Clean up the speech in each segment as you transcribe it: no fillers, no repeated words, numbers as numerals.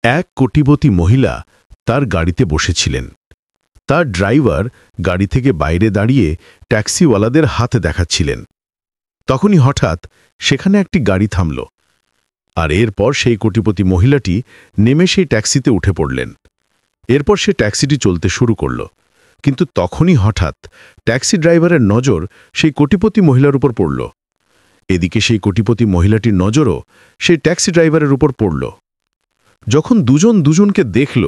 এক কোটিপতি মহিলা তার গাড়িতে বসেছিলেন। তার ড্রাইভার গাড়ি থেকে বাইরে দাঁড়িয়ে ট্যাক্সিওয়ালাদের হাত দেখাচ্ছিলেন। তখনই হঠাৎ সেখানে একটি গাড়ি থামল, আর এরপর সেই কোটিপতি মহিলাটি নেমে সেই ট্যাক্সিতে উঠে পড়লেন। এরপর সে ট্যাক্সিটি চলতে শুরু করল, কিন্তু তখনই হঠাৎ ট্যাক্সি ড্রাইভারের নজর সেই কোটিপতি মহিলার উপর পড়ল। এদিকে সেই কোটিপতি মহিলাটির নজরও সেই ট্যাক্সি ড্রাইভারের উপর পড়ল। যখন দুজন দুজনকে দেখল,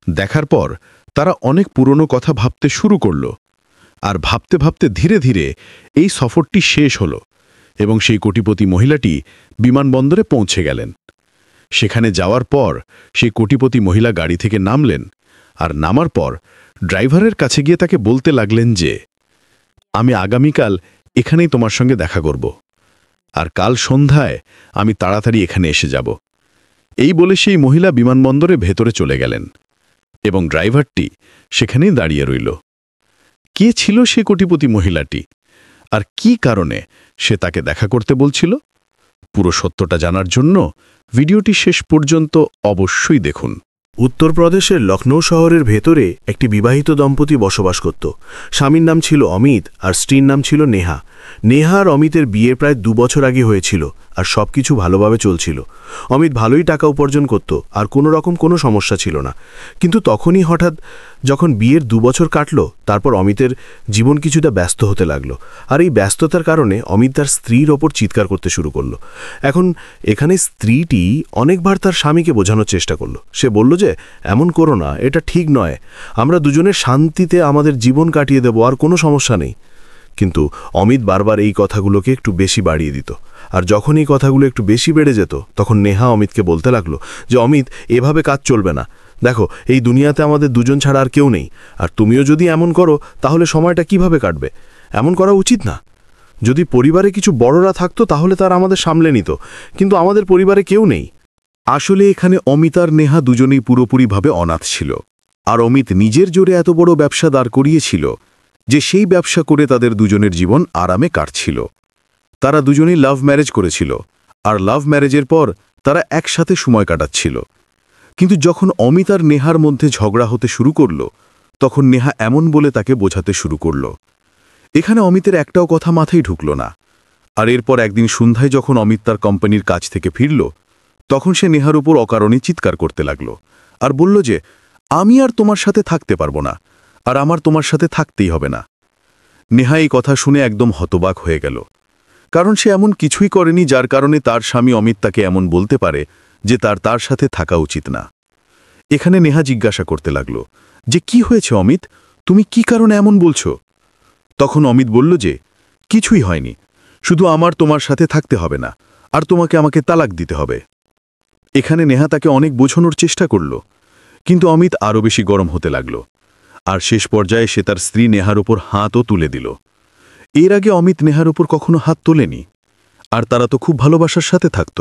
দেখার পর তারা অনেক পুরনো কথা ভাবতে শুরু করল, আর ভাবতে ভাবতে ধীরে ধীরে এই সফরটি শেষ হল এবং সেই কোটিপতি মহিলাটি বিমানবন্দরে পৌঁছে গেলেন। সেখানে যাওয়ার পর সেই কোটিপতি মহিলা গাড়ি থেকে নামলেন, আর নামার পর ড্রাইভারের কাছে গিয়ে তাকে বলতে লাগলেন যে, আমি আগামীকাল এখানেই তোমার সঙ্গে দেখা করব, আর কাল সন্ধ্যায় আমি তাড়াতাড়ি এখানে এসে যাব। এই বলে সেই মহিলা বিমানবন্দরে ভেতরে চলে গেলেন এবং ড্রাইভারটি সেখানেই দাঁড়িয়ে রইল। কে ছিল সে কোটিপতি মহিলাটি, আর কি কারণে সে তাকে দেখা করতে বলছিল? পুরো সত্যটা জানার জন্য ভিডিওটি শেষ পর্যন্ত অবশ্যই দেখুন। উত্তরপ্রদেশের লখনৌ শহরের ভেতরে একটি বিবাহিত দম্পতি বসবাস করত। স্বামীর নাম ছিল অমিত আর স্ত্রীর নাম ছিল নেহা। নেহা আর অমিতের বিয়ে প্রায় 2 বছর আগে হয়েছিল, আর সবকিছু ভালোভাবে চলছিল। অমিত ভালোই টাকা উপার্জন করত, আর কোনো রকম কোনো সমস্যা ছিল না। কিন্তু তখনই হঠাৎ যখন বিয়ের 2 বছর কাটল, তারপর অমিতের জীবন কিছুটা ব্যস্ত হতে লাগলো, আর এই ব্যস্ততার কারণে অমিত তার স্ত্রীর ওপর চিৎকার করতে শুরু করলো। এখন এখানে স্ত্রীটি অনেকবার তার স্বামীকে বোঝানোর চেষ্টা করলো। সে বলল যে, এমন করো না, এটা ঠিক নয়, আমরা দুজনে শান্তিতে আমাদের জীবন কাটিয়ে দেব, আর কোনো সমস্যা নেই। কিন্তু অমিত বারবার এই কথাগুলোকে একটু বেশি বাড়িয়ে দিত, আর যখন এই কথাগুলো একটু বেশি বেড়ে যেত, তখন নেহা অমিতকে বলতে লাগলো যে, অমিত, এভাবে কাজ চলবে না। দেখো, এই দুনিয়াতে আমাদের দুজন ছাড়া আর কেউ নেই, আর তুমিও যদি এমন করো তাহলে সময়টা কিভাবে কাটবে? এমন করা উচিত না। যদি পরিবারে কিছু বড়রা থাকতো তাহলে তারা আমাদের সামলে নিত, কিন্তু আমাদের পরিবারে কেউ নেই। আসলে এখানে অমিত আর নেহা দুজনেই পুরোপুরিভাবে অনাথ ছিল, আর অমিত নিজের জোরে এত বড় ব্যবসা দাঁড় করিয়েছিল যে সেই ব্যবসা করে তাদের দুজনের জীবন আরামে কাটছিল। তারা দুজনেই লাভ ম্যারেজ করেছিল, আর লাভ ম্যারেজের পর তারা একসাথে সময় কাটাচ্ছিল। কিন্তু যখন অমিত আর নেহার মধ্যে ঝগড়া হতে শুরু করল, তখন নেহা এমন বলে তাকে বোঝাতে শুরু করল। এখানে অমিতের একটাও কথা মাথায় ঢুকল না। আর এরপর একদিন সন্ধ্যায় যখন অমিত তার কোম্পানির কাজ থেকে ফিরল, তখন সে নেহার উপর অকারণে চিৎকার করতে লাগল, আর বলল যে, আমি আর তোমার সাথে থাকতে পারবো না, আর আমার তোমার সাথে থাকতেই হবে না। নেহা এই কথা শুনে একদম হতবাক হয়ে গেল, কারণ সে এমন কিছুই করেনি যার কারণে তার স্বামী অমিত তাকে এমন বলতে পারে যে তার সাথে থাকা উচিত না। এখানে নেহা জিজ্ঞাসা করতে লাগল যে, কি হয়েছে অমিত, তুমি কি কারণে এমন বলছো? তখন অমিত বলল যে, কিছুই হয়নি, শুধু আমার তোমার সাথে থাকতে হবে না, আর তোমাকে আমাকে তালাক দিতে হবে। এখানে নেহা তাকে অনেক বোঝানোর চেষ্টা করল, কিন্তু অমিত আরও বেশি গরম হতে লাগল, আর শেষ পর্যায়ে সে তার স্ত্রী নেহার উপর হাতও তুলে দিল। এর আগে অমিত নেহার উপর কখনো হাত তোলেনি, আর তারা তো খুব ভালোবাসার সাথে থাকত।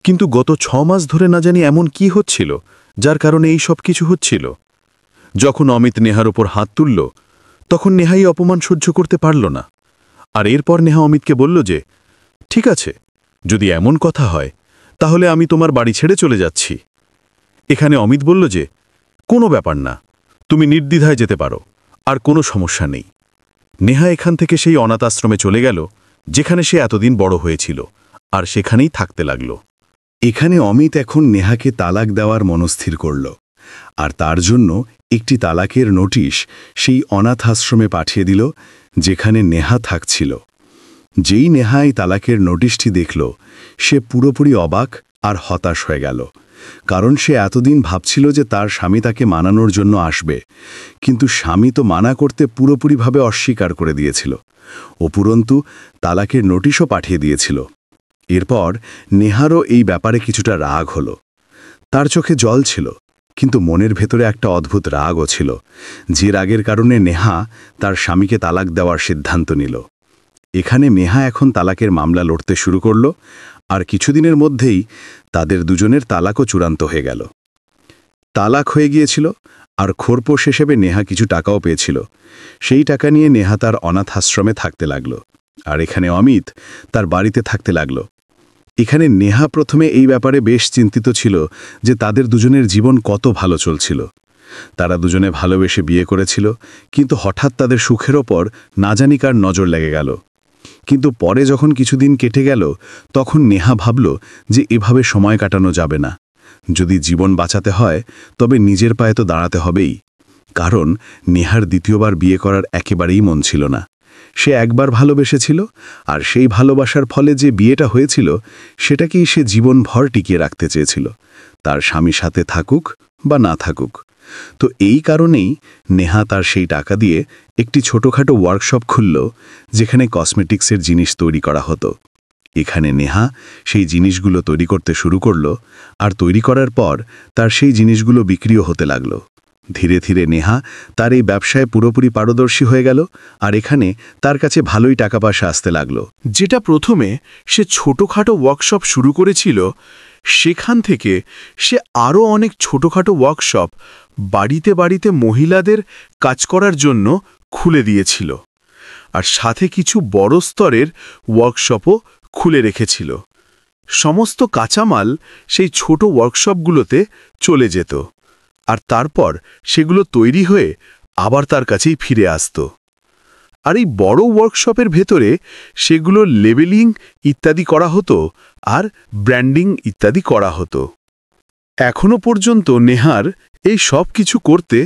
কিন্তু গত 6 মাস ধরে না জানি এমন কি হচ্ছিল যার কারণে এই সব কিছু হচ্ছিল। যখন অমিত নেহার উপর হাত তুলল, তখন নেহাই অপমান সহ্য করতে পারল না, আর এরপর নেহা অমিতকে বলল যে, ঠিক আছে, যদি এমন কথা হয় তাহলে আমি তোমার বাড়ি ছেড়ে চলে যাচ্ছি। এখানে অমিত বলল যে, কোনো ব্যাপার না, তুমি নির্দ্বিধায় যেতে পারো, আর কোনো সমস্যা নেই। নেহা এখান থেকে সেই অনাথ আশ্রমে চলে গেল যেখানে সে এতদিন বড় হয়েছিল, আর সেখানেই থাকতে লাগল। এখানে অমিত এখন নেহাকে তালাক দেওয়ার মনস্থির করল, আর তার জন্য একটি তালাকের নোটিশ সেই অনাথ আশ্রমে পাঠিয়ে দিল যেখানে নেহা থাকছিল। যেই নেহা এই তালাকের নোটিশটি দেখল, সে পুরোপুরি অবাক আর হতাশ হয়ে গেল, কারণ সে এতদিন ভাবছিল যে তার স্বামী তাকে মানানোর জন্য আসবে, কিন্তু স্বামী তো মানা করতে পুরোপুরিভাবে অস্বীকার করে দিয়েছিল, উপরন্তু তালাকের নোটিশও পাঠিয়ে দিয়েছিল। এরপর নেহারও এই ব্যাপারে কিছুটা রাগ হল। তার চোখে জল ছিল, কিন্তু মনের ভেতরে একটা অদ্ভুত রাগও ছিল, যে রাগের কারণে নেহা তার স্বামীকে তালাক দেওয়ার সিদ্ধান্ত নিল। এখানে নেহা এখন তালাকের মামলা লড়তে শুরু করল, আর কিছুদিনের মধ্যেই তাদের দুজনের তালাকও চূড়ান্ত হয়ে গেল। তালাক হয়ে গিয়েছিল, আর খোরপোশ হিসেবে নেহা কিছু টাকাও পেয়েছিল। সেই টাকা নিয়ে নেহা তার অনাথ আশ্রমে থাকতে লাগল, আর এখানে অমিত তার বাড়িতে থাকতে লাগল। এখানে নেহা প্রথমে এই ব্যাপারে বেশ চিন্তিত ছিল যে তাদের দুজনের জীবন কত ভালো চলছিল। তারা দুজনে ভালোবেসে বিয়ে করেছিল, কিন্তু হঠাৎ তাদের সুখের ওপর না জানি কার নজর লেগে গেল। কিন্তু পরে যখন কিছুদিন কেটে গেল, তখন নেহা ভাবল যে এভাবে সময় কাটানো যাবে না। যদি জীবন বাঁচাতে হয় তবে নিজের পায়ে তো দাঁড়াতে হবেই। কারণ নেহার দ্বিতীয়বার বিয়ে করার একেবারেই মন ছিল না। সে একবার ভালোবেসেছিল, আর সেই ভালোবাসার ফলে যে বিয়েটা হয়েছিল সেটাকেই সে জীবনভর টিকিয়ে রাখতে চেয়েছিল, তার স্বামী সাথে থাকুক বা না থাকুক। তো এই কারণেই নেহা তার সেই টাকা দিয়ে একটি ছোটোখাটো ওয়ার্কশপ খুলল, যেখানে কসমেটিক্সের জিনিস তৈরি করা হতো। এখানে নেহা সেই জিনিসগুলো তৈরি করতে শুরু করল, আর তৈরি করার পর তার সেই জিনিসগুলো বিক্রিও হতে লাগল। ধীরে ধীরে নেহা তার এই ব্যবসায় পুরোপুরি পারদর্শী হয়ে গেল, আর এখানে তার কাছে ভালোই টাকা পয়সা আসতে লাগল। যেটা প্রথমে সে ছোটোখাটো ওয়ার্কশপ শুরু করেছিল, সেখান থেকে সে আরও অনেক ছোটোখাটো ওয়ার্কশপ বাড়িতে বাড়িতে মহিলাদের কাজ করার জন্য খুলে দিয়েছিল, আর সাথে কিছু বড় স্তরের ওয়ার্কশপও খুলে রেখেছিল। সমস্ত কাঁচামাল সেই ছোট ওয়ার্কশপগুলোতে চলে যেত, আর তারপর সেগুলো তৈরি হয়ে আবার তার কাছেই ফিরে আসত। আর এই বড় ওয়ার্কশপের ভেতরে সেগুলো লেবেলিং ইত্যাদি করা হতো, আর ব্র্যান্ডিং ইত্যাদি করা হতো। এখনো পর্যন্ত নেহার এই সব কিছু করতে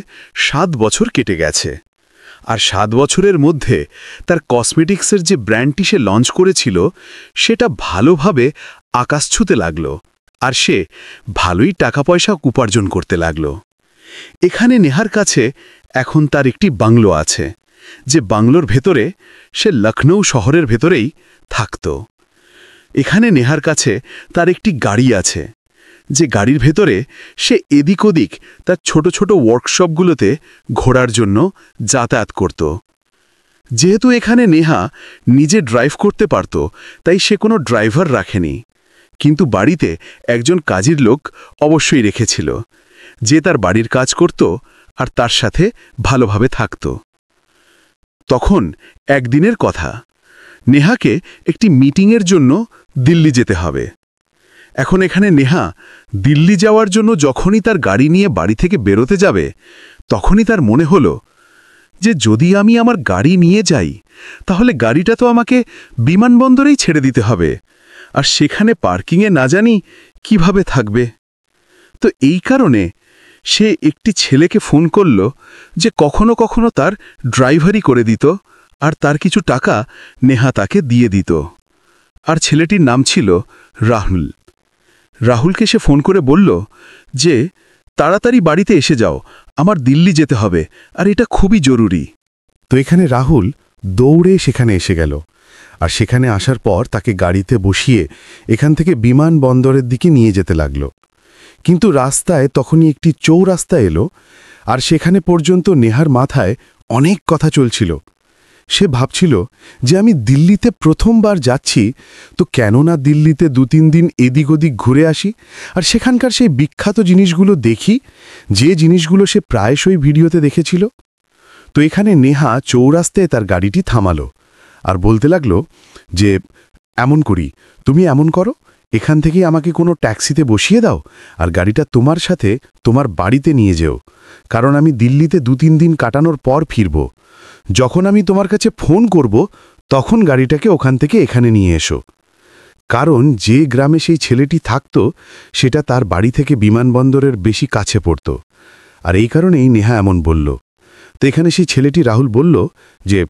7 বছর কেটে গেছে, আর 7 বছরের মধ্যে তার কসমেটিক্সের যে ব্র্যান্ডটি সে লঞ্চ করেছিল সেটা ভালোভাবে আকাশ ছুঁতে লাগল, আর সে ভালোই টাকা পয়সা উপার্জন করতে লাগল। এখানে নেহার কাছে এখন তার একটি বাংলো আছে, যে বাংলোর ভেতরে সে লখনৌ শহরের ভেতরেই থাকত। এখানে নেহার কাছে তার একটি গাড়ি আছে, যে গাড়ির ভেতরে সে এদিক ওদিক তার ছোট ছোট ওয়ার্কশপগুলোতে ঘোরার জন্য যাতায়াত করত। যেহেতু এখানে নেহা নিজে ড্রাইভ করতে পারত, তাই সে কোনো ড্রাইভার রাখেনি, কিন্তু বাড়িতে একজন কাজের লোক অবশ্যই রেখেছিল, যে তার বাড়ির কাজ করত আর তার সাথে ভালোভাবে থাকত। তখন একদিনের কথা, নেহাকে একটি মিটিংয়ের জন্য দিল্লি যেতে হবে। এখন এখানে নেহা দিল্লি যাওয়ার জন্য যখনই তার গাড়ি নিয়ে বাড়ি থেকে বেরোতে যাবে, তখনই তার মনে হলো যে যদি আমি আমার গাড়ি নিয়ে যাই, তাহলে গাড়িটা তো আমাকে বিমানবন্দরেই ছেড়ে দিতে হবে, আর সেখানে পার্কিংয়ে না জানি কিভাবে থাকবে। তো এই কারণে সে একটি ছেলেকে ফোন করল, যে কখনো কখনো তার ড্রাইভারি করে দিত, আর তার কিছু টাকা নেহা তাকে দিয়ে দিত। আর ছেলেটির নাম ছিল রাহুল। রাহুলকে সে ফোন করে বলল যে তাড়াতাড়ি বাড়িতে এসে যাও, আমার দিল্লি যেতে হবে, আর এটা খুবই জরুরি। তো এখানে রাহুল দৌড়ে সেখানে এসে গেল, আর সেখানে আসার পর তাকে গাড়িতে বসিয়ে এখান থেকে বিমানবন্দরের দিকে নিয়ে যেতে লাগল। কিন্তু রাস্তায় তখনই একটি চৌরাস্তা এলো, আর সেখানে পর্যন্ত নেহার মাথায় অনেক কথা চলছিল। সে ভাবছিল যে আমি দিল্লিতে প্রথমবার যাচ্ছি, তো কেন না দিল্লিতে 2-3 দিন এদিক ওদিক ঘুরে আসি, আর সেখানকার সেই বিখ্যাত জিনিসগুলো দেখি, যে জিনিসগুলো সে প্রায়শই ভিডিওতে দেখেছিল। তো এখানে নেহা চৌরাস্তায় তার গাড়িটি থামালো, আর বলতে লাগলো যে এমন করি, তুমি এমন করো, এখান থেকেই আমাকে কোনো ট্যাক্সিতে বসিয়ে দাও, আর গাড়িটা তোমার সাথে তোমার বাড়িতে নিয়ে যেও, কারণ আমি দিল্লিতে 2-3 দিন কাটানোর পর ফিরব। যখন আমি তোমার কাছে ফোন করব, তখন গাড়িটাকে ওখান থেকে এখানে নিয়ে এসো, কারণ যে গ্রামে সেই ছেলেটি থাকত সেটা তার বাড়ি থেকে বিমানবন্দরের বেশি কাছে পড়ত। আর এই কারণেই নেহা এমন বলল। তো এখানে সেই ছেলেটি রাহুল বলল যে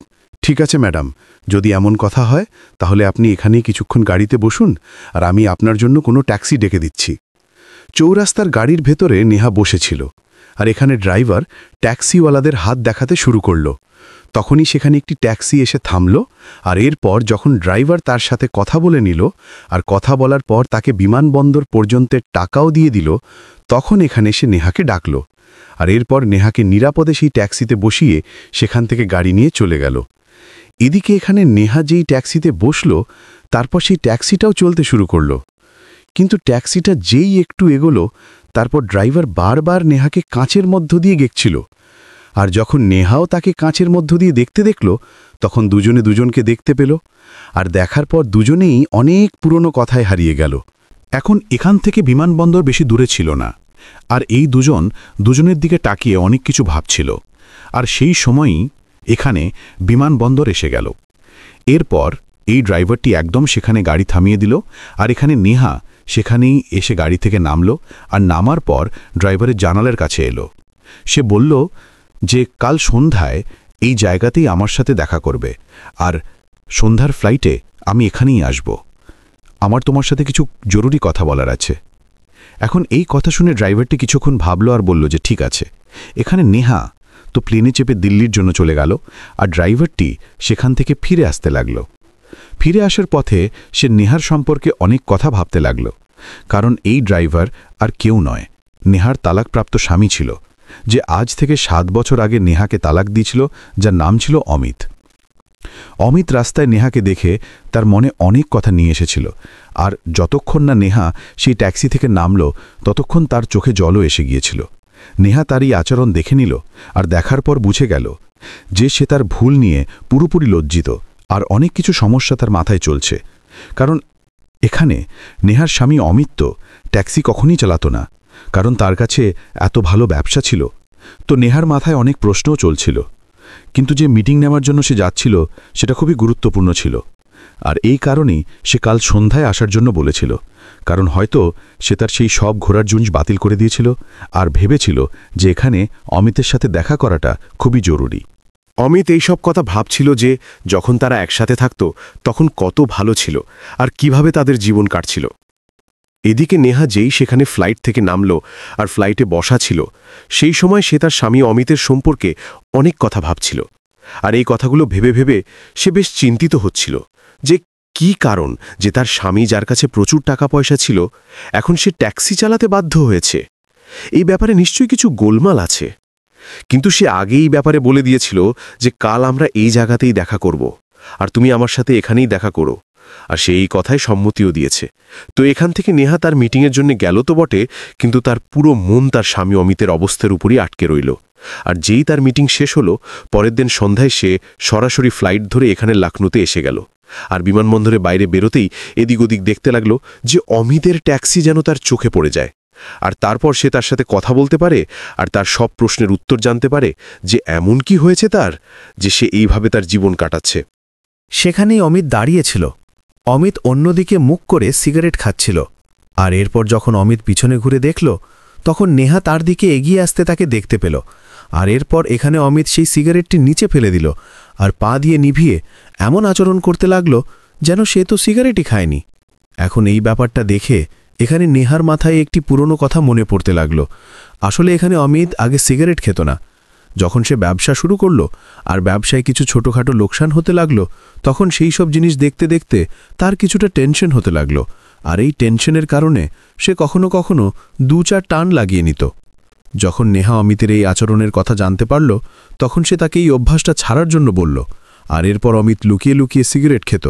ঠিক আছে ম্যাডাম, যদি এমন কথা হয় তাহলে আপনি এখানেই কিছুক্ষণ গাড়িতে বসুন, আর আমি আপনার জন্য কোনো ট্যাক্সি ডেকে দিচ্ছি। চৌরাস্তার গাড়ির ভেতরে নেহা বসেছিল, আর এখানে ড্রাইভার ট্যাক্সিওয়ালাদের হাত দেখাতে শুরু করল। তখনই সেখানে একটি ট্যাক্সি এসে থামল, আর এরপর যখন ড্রাইভার তার সাথে কথা বলে নিল, আর কথা বলার পর তাকে বিমানবন্দর পর্যন্তের টাকাও দিয়ে দিল, তখন এখানে সে নেহাকে ডাকল, আর এরপর নেহাকে নিরাপদে সেই ট্যাক্সিতে বসিয়ে সেখান থেকে গাড়ি নিয়ে চলে গেল। এদিকে এখানে নেহা যেই ট্যাক্সিতে বসল, তারপর সেই ট্যাক্সিটাও চলতে শুরু করল। কিন্তু ট্যাক্সিটা যেই একটু এগোলো, তারপর ড্রাইভার বারবার নেহাকে কাঁচের মধ্য দিয়ে গেছিল, আর যখন নেহাও তাকে কাঁচের মধ্য দিয়ে দেখতে দেখল, তখন দুজনে দুজনকে দেখতে পেল, আর দেখার পর দুজনেই অনেক পুরনো কথায় হারিয়ে গেল। এখন এখান থেকে বিমানবন্দর বেশি দূরে ছিল না, আর এই দুজনের দিকে তাকিয়ে অনেক কিছু ভাবছিল। আর সেই সময়ই এখানে বিমানবন্দর এসে গেল। এরপর এই ড্রাইভারটি একদম সেখানে গাড়ি থামিয়ে দিল, আর এখানে নেহা সেখানেই এসে গাড়ি থেকে নামল, আর নামার পর ড্রাইভারের জানালার কাছে এলো। সে বলল যে কাল সন্ধ্যায় এই জায়গাতেই আমার সাথে দেখা করবে, আর সন্ধ্যার ফ্লাইটে আমি এখানেই আসব। আমার তোমার সাথে কিছু জরুরি কথা বলার আছে। এখন এই কথা শুনে ড্রাইভারটি কিছুক্ষণ ভাবল আর বলল যে ঠিক আছে। এখানে নেহা তো প্লেনে চেপে দিল্লির জন্য চলে গেল, আর ড্রাইভারটি সেখান থেকে ফিরে আসতে লাগল। ফিরে আসার পথে সে নেহার সম্পর্কে অনেক কথা ভাবতে লাগল, কারণ এই ড্রাইভার আর কেউ নয়, নেহার তালাকপ্রাপ্ত স্বামী ছিল, যে আজ থেকে 7 বছর আগে নেহাকে তালাক দিয়েছিল, যার নাম ছিল অমিত। অমিত রাস্তায় নেহাকে দেখে তার মনে অনেক কথা নিয়ে এসেছিল, আর যতক্ষণ না নেহা সেই ট্যাক্সি থেকে নামল ততক্ষণ তার চোখে জলও এসে গিয়েছিল। নেহা তার এই আচরণ দেখে নিল, আর দেখার পর বুঝে গেল যে সে তার ভুল নিয়ে পুরোপুরি লজ্জিত, আর অনেক কিছু সমস্যা তার মাথায় চলছে। কারণ এখানে নেহার স্বামী অমিত তো ট্যাক্সি কখনই চালাতো না, কারণ তার কাছে এত ভালো ব্যবসা ছিল। তো নেহার মাথায় অনেক প্রশ্নও চলছিল, কিন্তু যে মিটিং নেওয়ার জন্য সে যাচ্ছিল সেটা খুবই গুরুত্বপূর্ণ ছিল, আর এই কারণেই সে কাল সন্ধ্যায় আসার জন্য বলেছিল। কারণ হয়তো সে তার সেই সব ঘোরার জুঞ্জ বাতিল করে দিয়েছিল, আর ভেবেছিল যে এখানে অমিতের সাথে দেখা করাটা খুবই জরুরি। অমিত এইসব কথা ভাবছিল যে যখন তারা একসাথে থাকত তখন কত ভালো ছিল আর কিভাবে তাদের জীবন কাটছিল। এদিকে নেহা যেই সেখানে ফ্লাইট থেকে নামল আর ফ্লাইটে বসা ছিল, সেই সময় সে তার স্বামী অমিতের সম্পর্কে অনেক কথা ভাবছিল। আর এই কথাগুলো ভেবে ভেবে সে বেশ চিন্তিত হচ্ছিল যে কি কারণ যে তার স্বামী, যার কাছে প্রচুর টাকা পয়সা ছিল, এখন সে ট্যাক্সি চালাতে বাধ্য হয়েছে। এই ব্যাপারে নিশ্চয়ই কিছু গোলমাল আছে। কিন্তু সে আগেই ব্যাপারে বলে দিয়েছিল যে কাল আমরা এই জায়গাতেই দেখা করব, আর তুমি আমার সাথে এখানেই দেখা করো, আর সে এই কথায় সম্মতিও দিয়েছে। তো এখান থেকে নেহা তার মিটিংয়ের জন্য গেল তো বটে, কিন্তু তার পুরো মন তার স্বামী অমিতের অবস্থার উপরই আটকে রইল। আর যেই তার মিটিং শেষ হলো, পরের দিন সন্ধ্যায় সে সরাসরি ফ্লাইট ধরে এখানে লখনৌতে এসে গেল। আর বিমানবন্দরে বাইরে বেরোতেই এদিক ওদিক দেখতে লাগলো যে অমিতের ট্যাক্সি যেন তার চোখে পড়ে যায়। আর তারপর সে তার সাথে কথা বলতে পারে আর তার সব প্রশ্নের উত্তর জানতে পারে যে এমন কি হয়েছে তার, যে সে এইভাবে তার জীবন কাটাচ্ছে। সেখানেই অমিত দাঁড়িয়েছিল। অমিত অন্যদিকে মুখ করে সিগারেট খাচ্ছিল। আর এরপর যখন অমিত পিছনে ঘুরে দেখল, তখন নেহা তার দিকে এগিয়ে আসতে তাকে দেখতে পেল। আর এরপর এখানে অমিত সেই সিগারেটটি নিচে ফেলে দিল, আর পা দিয়ে নিভিয়ে এমন আচরণ করতে লাগল যেন সে তো সিগারেটই খায়নি। এখন এই ব্যাপারটা দেখে এখানে নেহার মাথায় একটি পুরনো কথা মনে পড়তে লাগল। আসলে এখানে অমিত আগে সিগারেট খেত না। যখন সে ব্যবসা শুরু করল আর ব্যবসায় কিছু ছোটখাটো লোকসান হতে লাগল, তখন সেই সব জিনিস দেখতে দেখতে তার কিছুটা টেনশন হতে লাগল। আর এই টেনশনের কারণে সে কখনো কখনো 2-4 টান লাগিয়ে নিত। যখন নেহা অমিতের এই আচরণের কথা জানতে পারল, তখন সে তাকে এই অভ্যাসটা ছাড়ার জন্য বলল। আর এরপর অমিত লুকিয়ে লুকিয়ে সিগারেট খেত,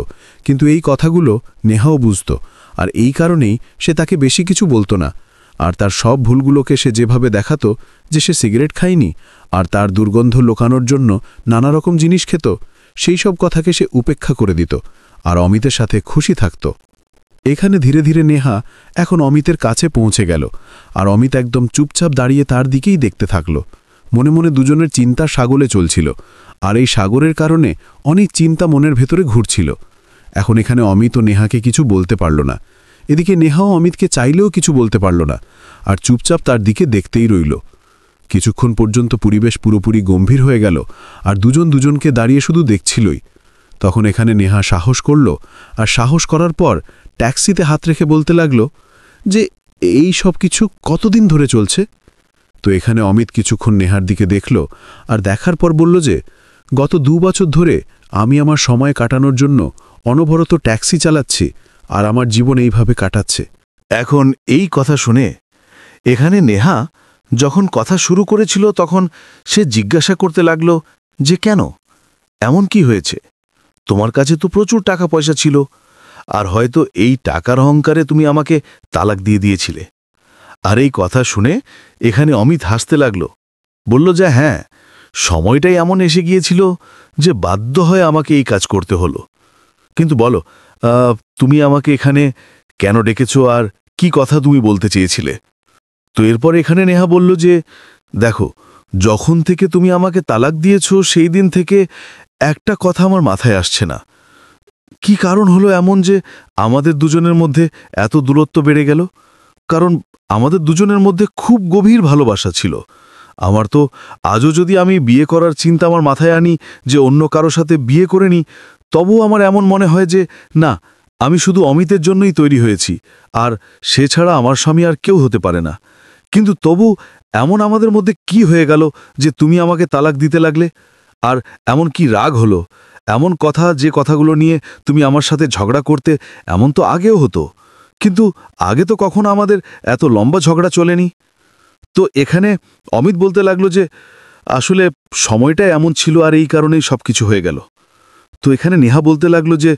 কিন্তু এই কথাগুলো নেহাও বুঝত, আর এই কারণেই সে তাকে বেশি কিছু বলতো না। আর তার সব ভুলগুলোকে সে যেভাবে দেখাতো যে সে সিগারেট খায়নি আর তার দুর্গন্ধ লোকানোর জন্য নানা রকম জিনিস খেত, সেই সব কথাকে সে উপেক্ষা করে দিত আর অমিতের সাথে খুশি থাকত। এখানে ধীরে ধীরে নেহা এখন অমিতের কাছে পৌঁছে গেল, আর অমিত একদম চুপচাপ দাঁড়িয়ে তার দিকেই দেখতে থাকল। মনে মনে দুজনের চিন্তার সাগরে চলছিল, আর এই সাগরের কারণে অনেক চিন্তা মনের ভেতরে ঘুরছিল। এখন এখানে অমিত ও নেহাকে কিছু বলতে পারল না। এদিকে নেহাও অমিতকে চাইলেও কিছু বলতে পারল না, আর চুপচাপ তার দিকে দেখতেই রইল। কিছুক্ষণ পর্যন্ত পরিবেশ পুরোপুরি গম্ভীর হয়ে গেল, আর দুজন দুজনকে দাঁড়িয়ে শুধু দেখছিলই। তখন এখানে নেহা সাহস করল, আর সাহস করার পর ট্যাক্সিতে হাত রেখে বলতে লাগল যে এই সব কিছু কতদিন ধরে চলছে। তো এখানে অমিত কিছুক্ষণ নেহার দিকে দেখল, আর দেখার পর বলল যে গত 2 বছর ধরে আমি আমার সময় কাটানোর জন্য অনবরত ট্যাক্সি চালাচ্ছি, আর আমার জীবন এইভাবে কাটাচ্ছে। এখন এই কথা শুনে এখানে নেহা যখন কথা শুরু করেছিল, তখন সে জিজ্ঞাসা করতে লাগল যে কেন, এমন কি হয়েছে? তোমার কাছে তো প্রচুর টাকা পয়সা ছিল, আর হয়তো এই টাকার অহংকারে তুমি আমাকে তালাক দিয়ে দিয়েছিলে। আর এই কথা শুনে এখানে অমিত হাসতে লাগল, বলল যে হ্যাঁ, সময়টাই এমন এসে গিয়েছিল যে বাধ্য হয়ে আমাকে এই কাজ করতে হলো। কিন্তু বলো, তুমি আমাকে এখানে কেন ডেকেছো আর কি কথা তুমি বলতে চেয়েছিলে? তো এরপর এখানে নেহা বলল যে, দেখো, যখন থেকে তুমি আমাকে তালাক দিয়েছো সেই দিন থেকে একটা কথা আমার মাথায় আসছে না। কি কারণ হলো এমন যে আমাদের দুজনের মধ্যে এত দূরত্ব বেড়ে গেল? কারণ আমাদের দুজনের মধ্যে খুব গভীর ভালোবাসা ছিল। আমার তো আজও যদি আমি বিয়ে করার চিন্তা আমার মাথায় আনি যে অন্য কারো সাথে বিয়ে করে নিই, তবুও আমার এমন মনে হয় যে না, আমি শুধু অমিতের জন্যই তৈরি হয়েছি, আর সে ছাড়া আমার স্বামী আর কেউ হতে পারে না। কিন্তু তবু এমন আমাদের মধ্যে কি হয়ে গেল যে তুমি আমাকে তালাক দিতে লাগলে? আর এমন কি রাগ হলো? এমন কথা, যে কথাগুলো নিয়ে তুমি আমার সাথে ঝগড়া করতে, এমন তো আগেও হতো, কিন্তু আগে তো কখনো আমাদের এত লম্বা ঝগড়া চলেনি। তো এখানে অমিত বলতে লাগলো যে আসলে সময়টা এমন ছিল আর এই কারণেই সবকিছু হয়ে গেল। তো এখানে নেহা বলতে লাগলো যে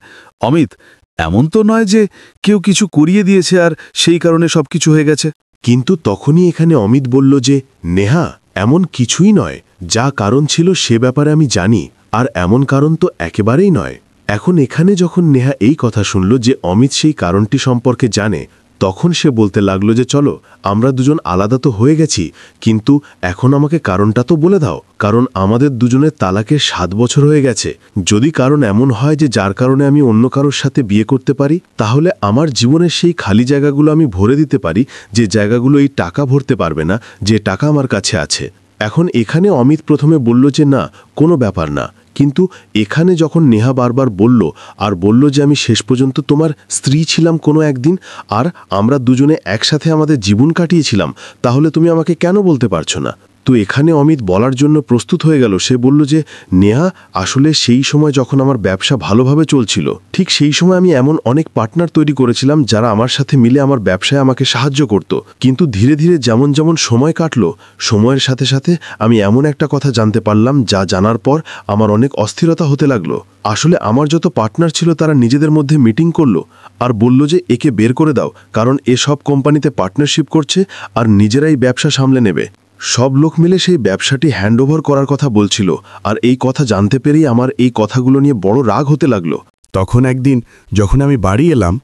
অমিত, এমন তো নয় যে কেউ কিছু করিয়ে দিয়েছে আর সেই কারণে সবকিছু হয়ে গেছে। কিন্তু তখনই এখানে অমিত বলল যে, নেহা, এমন কিছুই নয়। যা কারণ ছিল সে ব্যাপারে আমি জানি, আর এমন কারণ তো একেবারেই নয়। এখন এখানে যখন নেহা এই কথা শুনল যে অমিত সেই কারণটি সম্পর্কে জানে, তখন সে বলতে লাগলো যে চলো, আমরা দুজন আলাদা তো হয়ে গেছি, কিন্তু এখন আমাকে কারণটা তো বলে দাও, কারণ আমাদের দুজনের তালাকের 7 বছর হয়ে গেছে। যদি কারণ এমন হয় যে যার কারণে আমি অন্য কারোর সাথে বিয়ে করতে পারি, তাহলে আমার জীবনের সেই খালি জায়গাগুলো আমি ভরে দিতে পারি, যে জায়গাগুলো এই টাকা ভরতে পারবে না, যে টাকা আমার কাছে আছে। এখন এখানে অমিত প্রথমে বলল যে না, কোনো ব্যাপার না, কিন্তু এখানে যখন নেহা বারবার বলল আর বলল যে আমি শেষ পর্যন্ত তোমার স্ত্রী ছিলাম কোনো একদিন, আর আমরা দুজনে একসাথে আমাদের জীবন কাটিয়েছিলাম, তাহলে তুমি আমাকে কেন বলতে পারছো না? তো এখানে অমিত বলার জন্য প্রস্তুত হয়ে গেল। সে বলল যে নেহা, আসলে সেই সময় যখন আমার ব্যবসা ভালোভাবে চলছিল, ঠিক সেই সময় আমি এমন অনেক পার্টনার তৈরি করেছিলাম যারা আমার সাথে মিলে আমার ব্যবসায় আমাকে সাহায্য করত। কিন্তু ধীরে ধীরে যেমন যেমন সময় কাটলো, সময়ের সাথে সাথে আমি এমন একটা কথা জানতে পারলাম, যা জানার পর আমার অনেক অস্থিরতা হতে লাগলো। আসলে আমার যত পার্টনার ছিল তারা নিজেদের মধ্যে মিটিং করলো আর বলল যে একে বের করে দাও, কারণ এসব কোম্পানিতে পার্টনারশিপ করছে আর নিজেরাই ব্যবসা সামলে নেবে। সব লোক মিলে সেই ব্যবসাটি হ্যান্ডওভার করার কথা বলছিল, আর এই কথা জানতে পেরেই আমার এই কথাগুলো নিয়ে বড় রাগ হতে লাগলো। তখন একদিন যখন আমি বাড়ি এলাম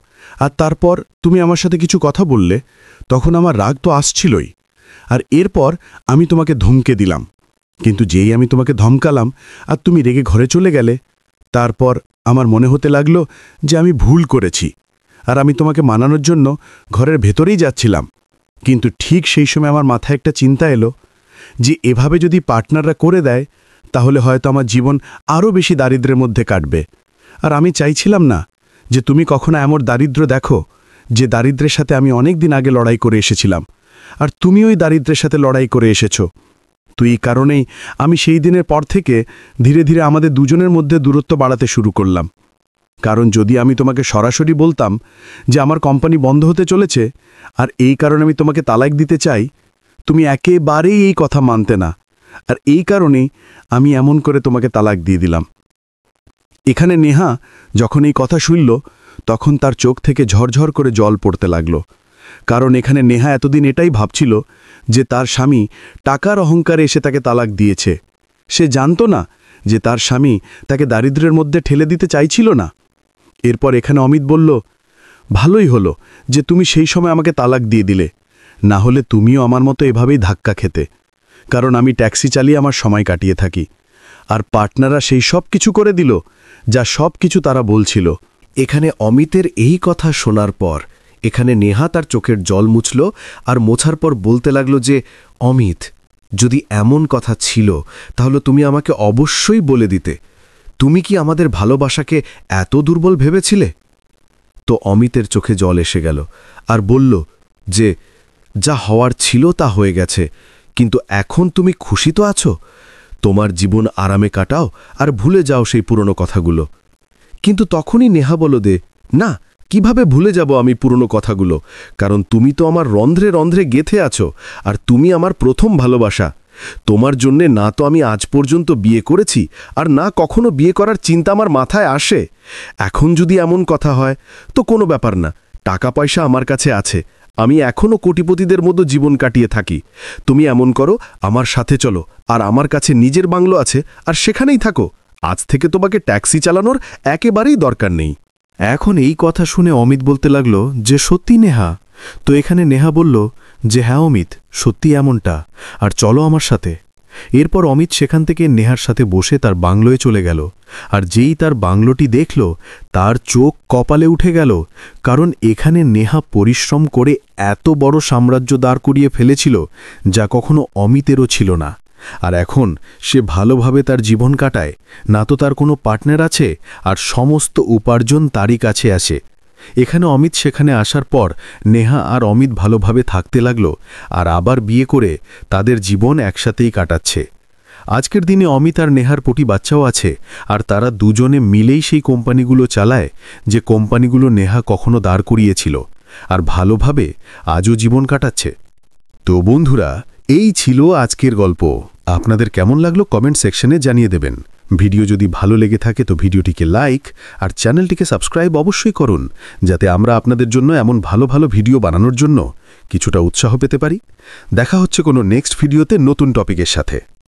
আর তারপর তুমি আমার সাথে কিছু কথা বললে, তখন আমার রাগ তো আসছিলই। আর এরপর আমি তোমাকে ধমকে দিলাম, কিন্তু যেই আমি তোমাকে ধমকালাম আর তুমি রেগে ঘরে চলে গেলে, তারপর আমার মনে হতে লাগলো যে আমি ভুল করেছি, আর আমি তোমাকে মানানোর জন্য ঘরের ভেতরেই যাচ্ছিলাম। কিন্তু ঠিক সেই সময় আমার মাথায় একটা চিন্তা এলো যে এভাবে যদি পার্টনাররা করে দেয়, তাহলে হয়তো আমার জীবন আরও বেশি দারিদ্র্যের মধ্যে কাটবে। আর আমি চাইছিলাম না যে তুমি কখনো এমন দারিদ্র্য দেখো, যে দারিদ্র্যের সাথে আমি অনেক দিন আগে লড়াই করে এসেছিলাম, আর তুমি ওই দারিদ্র্যের সাথে লড়াই করে এসেছো। তো এই কারণেই আমি সেই দিনের পর থেকে ধীরে ধীরে আমাদের দুজনের মধ্যে দূরত্ব বাড়াতে শুরু করলাম। কারণ যদি আমি তোমাকে সরাসরি বলতাম যে আমার কোম্পানি বন্ধ হতে চলেছে আর এই কারণে আমি তোমাকে তালাক দিতে চাই, তুমি একেবারেই এই কথা মানতে না, আর এই কারণেই আমি এমন করে তোমাকে তালাক দিয়ে দিলাম। এখানে নেহা যখন এই কথা শুনল, তখন তার চোখ থেকে ঝরঝর করে জল পড়তে লাগল। কারণ এখানে নেহা এতদিন এটাই ভাবছিল যে তার স্বামী টাকার অহংকারে এসে তাকে তালাক দিয়েছে। সে জানত না যে তার স্বামী তাকে দারিদ্র্যের মধ্যে ঠেলে দিতে চাইছিল না। এরপর এখানে অমিত বলল, ভালোই হলো যে তুমি সেই সময় আমাকে তালাক দিয়ে দিলে, না হলে তুমিও আমার মতো এভাবেই ধাক্কা খেতে। কারণ আমি ট্যাক্সি চালিয়ে আমার সময় কাটিয়ে থাকি, আর পার্টনাররা সেই সব কিছু করে দিল যা সব কিছু তারা বলছিল। এখানে অমিতের এই কথা শোনার পর এখানে নেহা তার চোখের জল মুছল আর মোছার পর বলতে লাগল যে অমিত, যদি এমন কথা ছিল তাহলে তুমি আমাকে অবশ্যই বলে দিতে। তুমি কি আমাদের ভালোবাসাকে এত দুর্বল ভেবেছিলে? তো অমিতের চোখে জল এসে গেল আর বলল যে যা হওয়ার ছিল তা হয়ে গেছে, কিন্তু এখন তুমি খুশি তো আছো? তোমার জীবন আরামে কাটাও আর ভুলে যাও সেই পুরনো কথাগুলো। কিন্তু তখনই নেহা বলল দে, না, কিভাবে ভুলে যাব আমি পুরনো কথাগুলো? কারণ তুমি তো আমার রন্ধ্রে রন্ধ্রে গেঁথে আছো, আর তুমি আমার প্রথম ভালোবাসা। তোমার জন্যে না তো আমি আজ পর্যন্ত বিয়ে করেছি, আর না কখনো বিয়ে করার চিন্তা আমার মাথায় আসে। এখন যদি এমন কথা হয় তো কোনো ব্যাপার না, টাকা পয়সা আমার কাছে আছে, আমি এখনও কোটিপতিদের মতো জীবন কাটিয়ে থাকি। তুমি এমন করো, আমার সাথে চলো, আর আমার কাছে নিজের বাংলো আছে, আর সেখানেই থাকো। আজ থেকে তোমাকে ট্যাক্সি চালানোর একেবারেই দরকার নেই। এখন এই কথা শুনে অমিত বলতে লাগল যে সত্যি নেহা। তো এখানে নেহা বলল যে হ্যাঁ অমিত, সত্যি এমনটা, আর চলো আমার সাথে। এরপর অমিত সেখান থেকে নেহার সাথে বসে তার বাংলোয় চলে গেল। আর যেই তার বাংলোটি দেখল, তার চোখ কপালে উঠে গেল, কারণ এখানে নেহা পরিশ্রম করে এত বড় সাম্রাজ্য দাঁড় করিয়ে ফেলেছিল যা কখনো অমিতেরও ছিল না। আর এখন সে ভালোভাবে তার জীবন কাটায়, না তো তার কোনো পার্টনার আছে, আর সমস্ত উপার্জন তারই কাছে আসে। এখানে অমিত সেখানে আসার পর নেহা আর অমিত ভালোভাবে থাকতে লাগল, আর আবার বিয়ে করে তাদের জীবন একসাথেই কাটাচ্ছে। আজকের দিনে অমিত আর নেহার পটি বাচ্চাও আছে, আর তারা দুজনে মিলেই সেই কোম্পানিগুলো চালায় যে কোম্পানিগুলো নেহা কখনো দাঁড় করিয়েছিল, আর ভালোভাবে আজও জীবন কাটাচ্ছে। তো বন্ধুরা, এই ছিল আজকের গল্প। আপনাদের কেমন লাগলো কমেন্ট সেকশনে জানিয়ে দেবেন। ভিডিও যদি ভালো লেগে থাকে তো ভিডিওটিকে লাইক আর চ্যানেলটিকে সাবস্ক্রাইব অবশ্যই করুন, যাতে আমরা আপনাদের জন্য এমন ভালো ভালো ভিডিও বানানোর জন্য কিছুটা উৎসাহ পেতে পারি। দেখা হচ্ছে কোনো নেক্সট ভিডিওতে নতুন টপিকের সাথে।